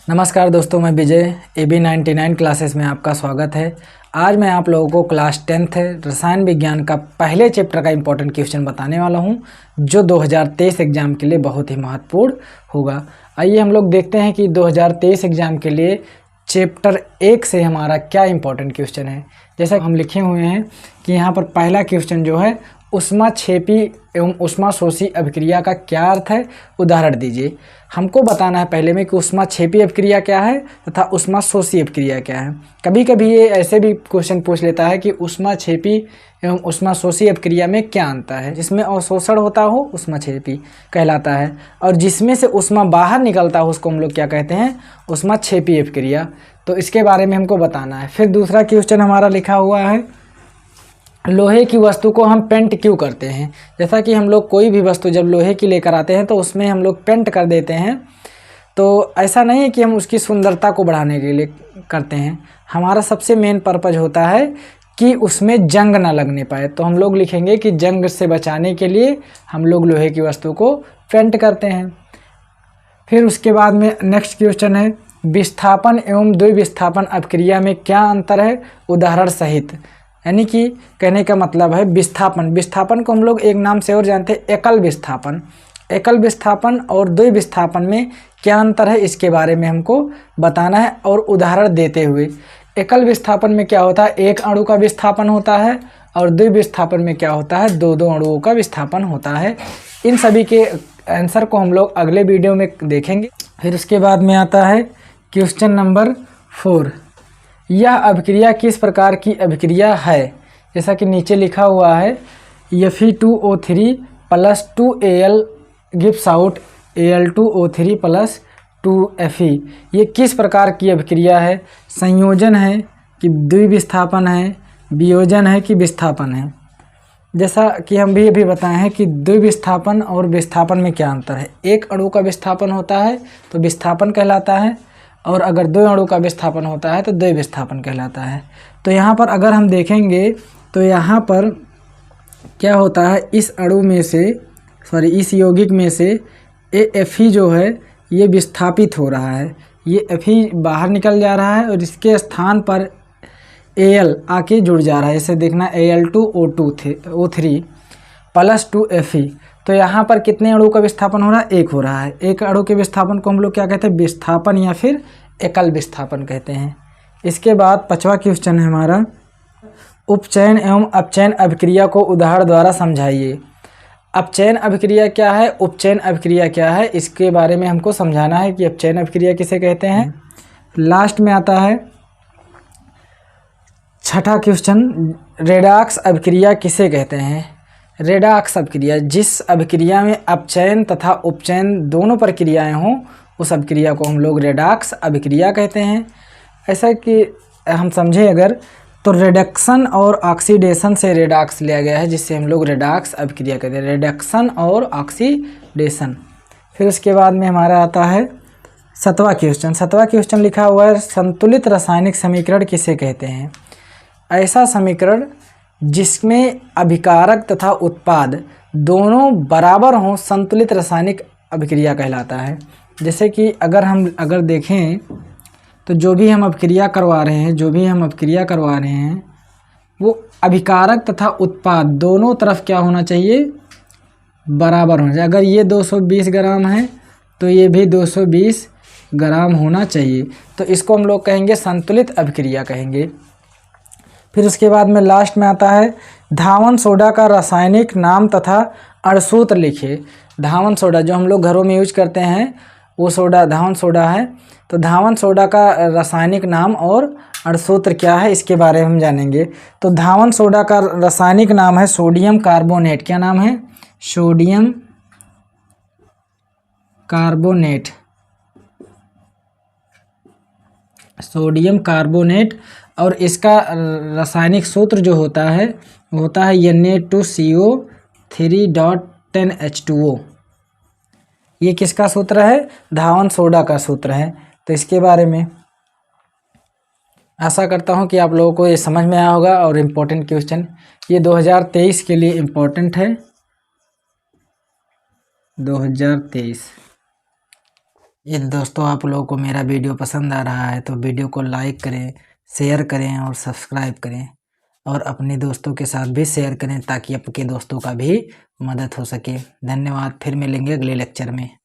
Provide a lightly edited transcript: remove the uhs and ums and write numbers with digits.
नमस्कार दोस्तों, मैं विजय AB99 क्लासेस में आपका स्वागत है। आज मैं आप लोगों को क्लास 10th रसायन विज्ञान का पहले चैप्टर का इम्पोर्टेंट क्वेश्चन बताने वाला हूं, जो 2023 एग्ज़ाम के लिए बहुत ही महत्वपूर्ण होगा। आइए हम लोग देखते हैं कि 2023 एग्ज़ाम के लिए चैप्टर 1 से हमारा क्या इम्पोर्टेंट क्वेश्चन है। जैसा हम लिखे हुए हैं कि यहाँ पर पहला क्वेश्चन जो है, ऊष्माक्षेपी एवं ऊष्माशोषी अभिक्रिया का क्या अर्थ है, उदाहरण दीजिए। हमको बताना है पहले में कि ऊष्माक्षेपी अभिक्रिया क्या है तथा ऊष्माशोषी अभिक्रिया क्या है। कभी कभी ये ऐसे भी क्वेश्चन पूछ लेता है कि ऊष्माक्षेपी एवं ऊष्माशोषी अभिक्रिया में क्या अंतर है। जिसमें अवशोषण होता हो ऊष्माक्षेपी कहलाता है, और जिसमें से ऊष्मा बाहर निकलता हो उसको हम लोग क्या कहते हैं, ऊष्माक्षेपी अभिक्रिया। तो इसके बारे में हमको बताना है। फिर दूसरा क्वेश्चन हमारा लिखा हुआ है, लोहे की वस्तु को हम पेंट क्यों करते हैं। जैसा कि हम लोग कोई भी वस्तु जब लोहे की लेकर आते हैं तो उसमें हम लोग पेंट कर देते हैं। तो ऐसा नहीं है कि हम उसकी सुंदरता को बढ़ाने के लिए करते हैं, हमारा सबसे मेन पर्पज होता है कि उसमें जंग ना लगने पाए। तो हम लोग लिखेंगे कि जंग से बचाने के लिए हम लोग लोहे की वस्तु को पेंट करते हैं। फिर उसके बाद में नेक्स्ट क्वेश्चन है, विस्थापन एवं द्विविस्थापन अभिक्रिया में क्या अंतर है, उदाहरण सहित। यानी कि कहने का मतलब है विस्थापन को हम लोग एक नाम से और जानते हैं, एकल विस्थापन और द्विविस्थापन में क्या अंतर है, इसके बारे में हमको बताना है और उदाहरण देते हुए। एकल विस्थापन में क्या होता है, एक अणु का विस्थापन होता है, और द्विविस्थापन में क्या होता है, दो अणुओं का विस्थापन होता है। इन सभी के आंसर को हम लोग अगले वीडियो में देखेंगे। फिर उसके बाद में आता है क्वेश्चन नंबर 4, यह अभिक्रिया किस प्रकार की अभिक्रिया है। जैसा कि नीचे लिखा हुआ है, Fe2O3 + 2Al gives out Al2O3 + 2Fe। ये किस प्रकार की अभिक्रिया है, संयोजन है कि द्विविस्थापन है, वियोजन है कि विस्थापन है। जैसा कि हम भी अभी बताए हैं कि द्विविस्थापन और विस्थापन में क्या अंतर है। एक अणु का विस्थापन होता है तो विस्थापन कहलाता है, और अगर दो अणु का विस्थापन होता है तो द्विविस्थापन कहलाता है। तो यहाँ पर अगर हम देखेंगे तो यहाँ पर क्या होता है, इस अणु में से इस यौगिक में से Fe जो है ये विस्थापित हो रहा है, ये Fe बाहर निकल जा रहा है और इसके स्थान पर Al आके जुड़ जा रहा है। इसे देखना Al2O3 + 2Fe। तो यहाँ पर कितने अणु का विस्थापन हो रहा है, एक हो रहा है। एक अणु के विस्थापन को हम लोग क्या कहते हैं, विस्थापन या फिर एकल विस्थापन कहते हैं। इसके बाद 5वां क्वेश्चन है हमारा, उपचयन एवं अपचयन अभिक्रिया को उदाहरण द्वारा समझाइए। अपचयन अभिक्रिया क्या है, उपचयन अभिक्रिया क्या है, इसके बारे में हमको समझाना है कि अपचयन अभिक्रिया किसे कहते हैं। लास्ट में आता है 6ठा क्वेश्चन, रेडॉक्स अभिक्रिया किसे कहते हैं। रेडॉक्स अभिक्रिया, जिस अभिक्रिया में अपचयन तथा उपचयन दोनों प्रक्रियाएं हों, उस अभिक्रिया को हम लोग रेडॉक्स अभिक्रिया कहते हैं। ऐसा कि हम समझें अगर, तो रिडक्शन और ऑक्सीडेशन से रेडॉक्स लिया गया है, जिससे हम लोग रेडॉक्स अभिक्रिया कहते हैं, रिडक्शन और ऑक्सीडेशन। फिर उसके बाद में हमारा आता है 7वां क्वेश्चन लिखा हुआ है, संतुलित रासायनिक समीकरण किसे कहते हैं। ऐसा समीकरण जिसमें अभिकारक तथा उत्पाद दोनों बराबर हों, संतुलित रासायनिक अभिक्रिया कहलाता है। जैसे कि अगर देखें तो जो भी हम अभिक्रिया करवा रहे हैं वो अभिकारक तथा उत्पाद दोनों तरफ क्या होना चाहिए, बराबर होना चाहिए। अगर ये 220 ग्राम है तो ये भी 220 ग्राम होना चाहिए। तो इसको हम लोग कहेंगे संतुलित अभिक्रिया कहेंगे। फिर उसके बाद में लास्ट में आता है, धावन सोडा का रासायनिक नाम तथा अणुसूत्र लिखिए। धावन सोडा जो हम लोग घरों में यूज करते हैं वो सोडा धावन सोडा है। तो धावन सोडा का रासायनिक नाम और अणुसूत्र क्या है, इसके बारे में हम जानेंगे। तो धावन सोडा का रासायनिक नाम है सोडियम कार्बोनेट। क्या नाम है, सोडियम कार्बोनेट। और इसका रासायनिक सूत्र जो होता है वो होता है Na2CO3.10H2O। ये किसका सूत्र है, धावन सोडा का सूत्र है। तो इसके बारे में आशा करता हूँ कि आप लोगों को ये समझ में आया होगा। और इम्पोर्टेंट क्वेश्चन ये 2023 के लिए इम्पोर्टेंट है, 2023। यदि दोस्तों आप लोगों को मेरा वीडियो पसंद आ रहा है तो वीडियो को लाइक करें, शेयर करें और सब्सक्राइब करें और अपने दोस्तों के साथ भी शेयर करें ताकि आपके दोस्तों का भी मदद हो सके। धन्यवाद। फिर मिलेंगे अगले लेक्चर में।